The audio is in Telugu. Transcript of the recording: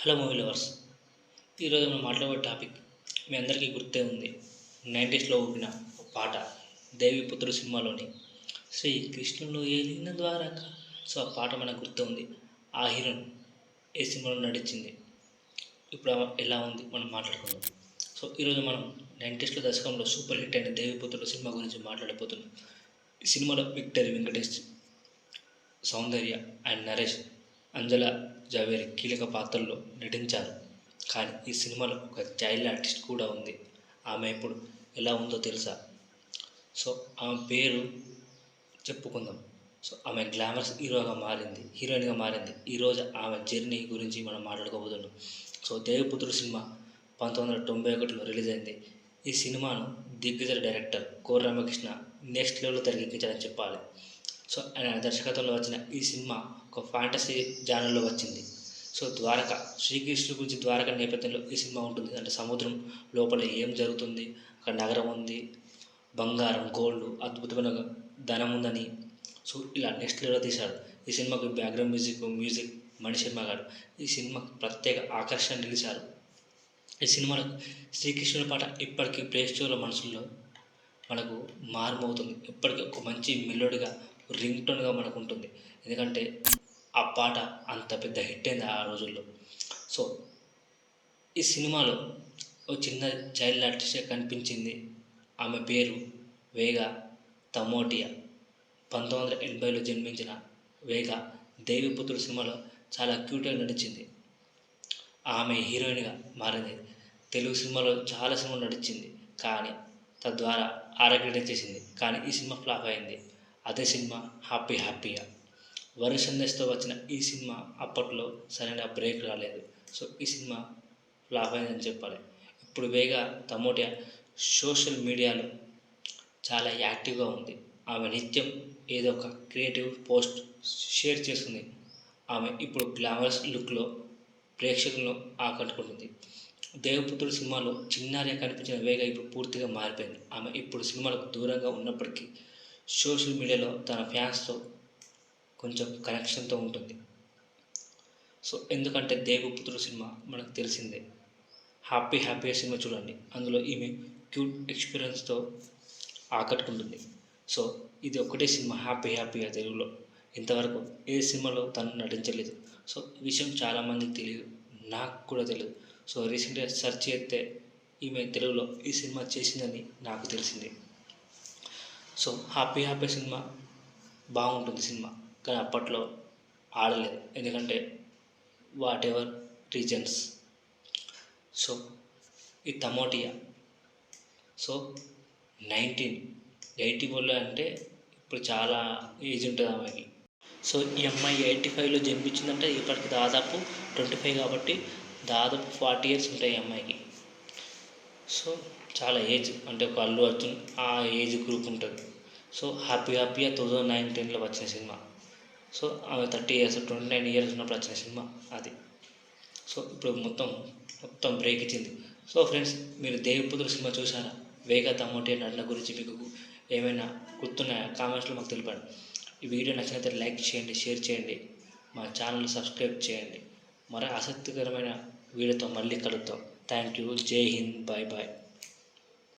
Hello movie lovers. ఈరోజు మనం మాట్లాడే టాపిక్ మీ అందరికీ గుర్తే ఉంది. 90స్లో ఊపిన పాట దేవిపుత్రుడు సినిమాలోని శ్రీ కృష్ణుడు ఏలిన ద్వారక. సో ఆ పాట మనకు గుర్తు ఉంది. ఆ హీరోయిన్ ఏ సినిమాలో నటించింది, ఇప్పుడు ఎలా ఉంది మనం మాట్లాడుకుందాం. సో ఈరోజు మనం 90స్లో దశకంలో సూపర్ హిట్ అయిన దేవిపుత్రుడు సినిమా గురించి మాట్లాడబోతున్నాం. ఈ సినిమాలో విక్టరీ వెంకటేష్, సౌందర్య అండ్ నరేష్, అంజలా జావేరి కీలక పాత్రల్లో నటించారు. కానీ ఈ సినిమాలో ఒక చైల్డ్ ఆర్టిస్ట్ కూడా ఉంది. ఆమె ఇప్పుడు ఎలా ఉందో తెలుసా? సో ఆమె పేరు చెప్పుకుందాం. సో ఆమె గ్లామరస్ హీరోయిన్గా మారింది. ఈరోజు ఆమె జర్నీ గురించి మనం మాట్లాడుకోబోతున్నాం. సో దేవిపుత్రుడు సినిమా 1991లో రిలీజ్ అయింది. ఈ సినిమాను దిగ్గజ డైరెక్టర్ కోర్ రామకృష్ణ నెక్స్ట్ లెవెల్లో తెరకెక్కించారని చెప్పాలి. సో ఆయన దర్శకత్వంలో వచ్చిన ఈ సినిమా ఒక ఫ్యాంటసీ జానర్లో వచ్చింది. సో ద్వారక, శ్రీకృష్ణుడి గురించి ద్వారక నేపథ్యంలో ఈ సినిమా ఉంటుంది. అంటే సముద్రం లోపల ఏం జరుగుతుంది, అక్కడ నగరం ఉంది, బంగారం, గోల్డ్, అద్భుతమైన ధనం ఉందని. సో ఇలా నెక్స్ట్ లెవెల్లో తీశాడు. ఈ సినిమాకు బ్యాక్గ్రౌండ్ మ్యూజిక్ మణిశర్మ గారు ఈ సినిమాకు ప్రత్యేక ఆకర్షణ నిలిచారు. ఈ సినిమాలో శ్రీకృష్ణుడి పాట ఇప్పటికీ ప్రేక్షకుల మనసుల్లో మనకు మారుమవుతుంది. ఇప్పటికీ ఒక మంచి మెలోడీగా, రింగ్ టోన్గా మనకు ఉంటుంది. ఎందుకంటే ఆ పాట అంత పెద్ద హిట్ అయింది ఆ రోజుల్లో. సో ఈ సినిమాలో ఒక చిన్న చైల్డ్ ఆర్టిస్ట్గా కనిపించింది. ఆమె పేరు వేగ తమోటియా. 1980లో జన్మించిన వేగ దేవిపుత్రుడు సినిమాలో చాలా క్యూట్గా నటించింది. ఆమె హీరోయిన్గా మారింది. తెలుగు సినిమాలో చాలా సినిమాలు నటించింది, కానీ తద్వారా ఆరోగ్యం చేసింది. కానీ ఈ సినిమా ఫ్లాప్ అయింది. అదే సినిమా హ్యాపీగా. వరుణ్ సందేశ్తో వచ్చిన ఈ సినిమా అప్పట్లో సరైన బ్రేక్ రాలేదు. సో ఈ సినిమా ఫ్లాప్ అయిందని చెప్పాలి. ఇప్పుడు వేగ తమోటియా సోషల్ మీడియాలో చాలా యాక్టివ్గా ఉంది. ఆమె నిత్యం ఏదో ఒక క్రియేటివ్ పోస్ట్ షేర్ చేస్తుంది. ఆమె ఇప్పుడు గ్లామరస్ లుక్లో ప్రేక్షకులను ఆకట్టుకుంటుంది. దేవపుత్రుడు సినిమాలో చిన్నారిగా కనిపించిన వేగ ఇప్పుడు పూర్తిగా మారిపోయింది. ఆమె ఇప్పుడు సినిమాలకు దూరంగా ఉన్నప్పటికీ సోషల్ మీడియాలో తన ఫ్యాన్స్తో కొంచెం కనెక్షన్తో ఉంటుంది. సో ఎందుకంటే దేవపుత్రుడు సినిమా మనకు తెలిసిందే. హ్యాపీగా సినిమా చూడండి. అందులో ఈమె క్యూట్ ఎక్స్పీరియన్స్తో ఆకట్టుకుంటుంది. సో ఇది ఒకటే సినిమా హ్యాపీగా తెలుగులో. ఇంతవరకు ఏ సినిమాలో తను నటించలేదు. సో ఈ విషయం చాలామందికి తెలియదు, నాకు కూడా తెలియదు. సో రీసెంట్గా సెర్చ్ చేస్తే ఈమె తెలుగులో ఈ సినిమా చేసిందని నాకు తెలిసింది. సో హ్యాపీ సినిమా బాగుంటుంది సినిమా, కానీ అప్పట్లో ఆడలేదు. ఎందుకంటే వాట్ ఎవర్ రీజన్స్. సో ఈ తమోటియా 1981లో అంటే ఇప్పుడు చాలా ఏజ్ ఉంటుంది ఆమెకి. సో ఈ అమ్మాయి 85లో జన్మించిందంటే ఇప్పటికి దాదాపు 25, కాబట్టి దాదాపు 40 years ఉంటాయి ఈ అమ్మాయికి. సో చాలా ఏజ్, అంటే ఒక అల్లు అర్జున్ ఆ ఏజ్ గ్రూప్ ఉంటుంది. సో హ్యాపీగా 2009-10లో వచ్చిన సినిమా. సో ఆమె 30 years 29 years ఉన్నప్పుడు వచ్చిన సినిమా అది. సో ఇప్పుడు మొత్తం బ్రేక్ ఇచ్చింది. సో ఫ్రెండ్స్, మీరు దేవిపుత్రుడు సినిమా చూసారా? వేగ తమోటియా నటన గురించి మీకు ఏమైనా గుర్తున్నాయా? కామెంట్స్లో మాకు తెలిపండి. ఈ వీడియో నచ్చినట్లయితే లైక్ చేయండి, షేర్ చేయండి, మా ఛానల్ సబ్స్క్రైబ్ చేయండి. మరో ఆసక్తికరమైన వీడియోతో మళ్ళీ కలుద్దాం. Thank you. జై హింద్. బాయ్.